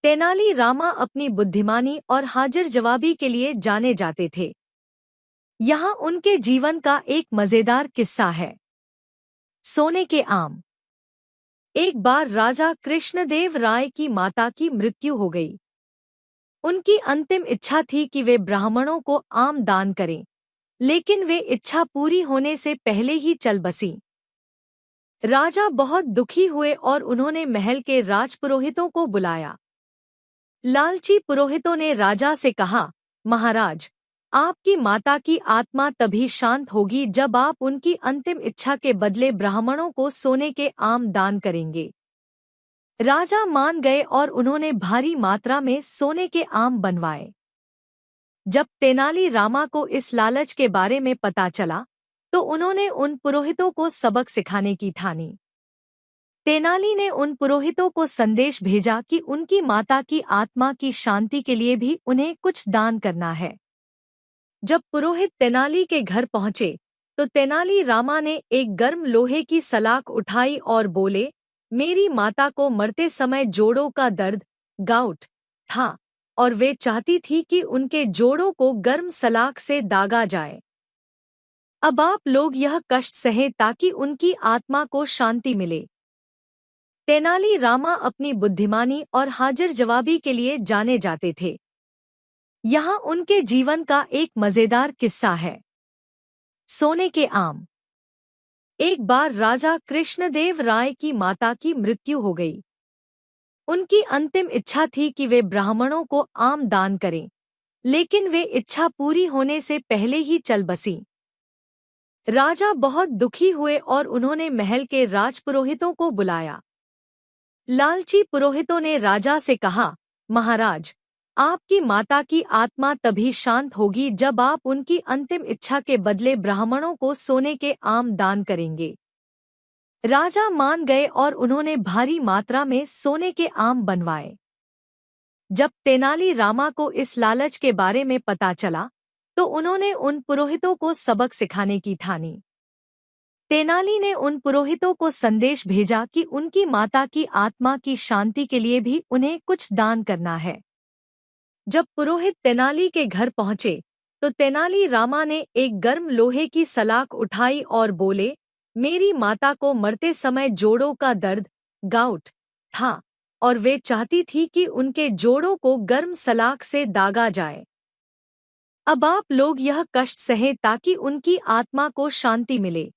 तेनाली रामा अपनी बुद्धिमानी और हाजिर जवाबी के लिए जाने जाते थे। यहाँ उनके जीवन का एक मजेदार किस्सा है। सोने के आम। एक बार राजा कृष्णदेव राय की माता की मृत्यु हो गई। उनकी अंतिम इच्छा थी कि वे ब्राह्मणों को आम दान करें, लेकिन वे इच्छा पूरी होने से पहले ही चल बसीं। राजा बहुत दुखी हुए और उन्होंने महल के राजपुरोहितों को बुलाया। लालची पुरोहितों ने राजा से कहा, महाराज, आपकी माता की आत्मा तभी शांत होगी जब आप उनकी अंतिम इच्छा के बदले ब्राह्मणों को सोने के आम दान करेंगे। राजा मान गए और उन्होंने भारी मात्रा में सोने के आम बनवाए। जब तेनाली रामा को इस लालच के बारे में पता चला, तो उन्होंने उन पुरोहितों को सबक सिखाने की ठानी। तेनाली ने उन पुरोहितों को संदेश भेजा कि उनकी माता की आत्मा की शांति के लिए भी उन्हें कुछ दान करना है। जब पुरोहित तेनाली के घर पहुंचे, तो तेनाली रामा ने एक गर्म लोहे की सलाख उठाई और बोले, मेरी माता को मरते समय जोड़ों का दर्द, गाउट, था और वे चाहती थी कि उनके जोड़ों को गर्म सलाख से दागा जाए। अब आप लोग यह कष्ट सहें ताकि उनकी आत्मा को शांति मिले। तेनाली रामा अपनी बुद्धिमानी और हाजिर जवाबी के लिए जाने जाते थे। यहाँ उनके जीवन का एक मजेदार किस्सा है। सोने के आम। एक बार राजा कृष्णदेव राय की माता की मृत्यु हो गई। उनकी अंतिम इच्छा थी कि वे ब्राह्मणों को आम दान करें, लेकिन वे इच्छा पूरी होने से पहले ही चल बसीं। राजा बहुत दुखी हुए और उन्होंने महल के राजपुरोहितों को बुलाया। लालची पुरोहितों ने राजा से कहा, महाराज, आपकी माता की आत्मा तभी शांत होगी जब आप उनकी अंतिम इच्छा के बदले ब्राह्मणों को सोने के आम दान करेंगे। राजा मान गए और उन्होंने भारी मात्रा में सोने के आम बनवाए। जब तेनाली रामा को इस लालच के बारे में पता चला, तो उन्होंने उन पुरोहितों को सबक सिखाने की ठानी। तेनाली ने उन पुरोहितों को संदेश भेजा कि उनकी माता की आत्मा की शांति के लिए भी उन्हें कुछ दान करना है। जब पुरोहित तेनाली के घर पहुंचे, तो तेनाली रामा ने एक गर्म लोहे की सलाख उठाई और बोले, मेरी माता को मरते समय जोड़ों का दर्द, गाउट, था और वे चाहती थी कि उनके जोड़ों को गर्म सलाख से दागा जाए। अब आप लोग यह कष्ट सहें ताकि उनकी आत्मा को शांति मिले।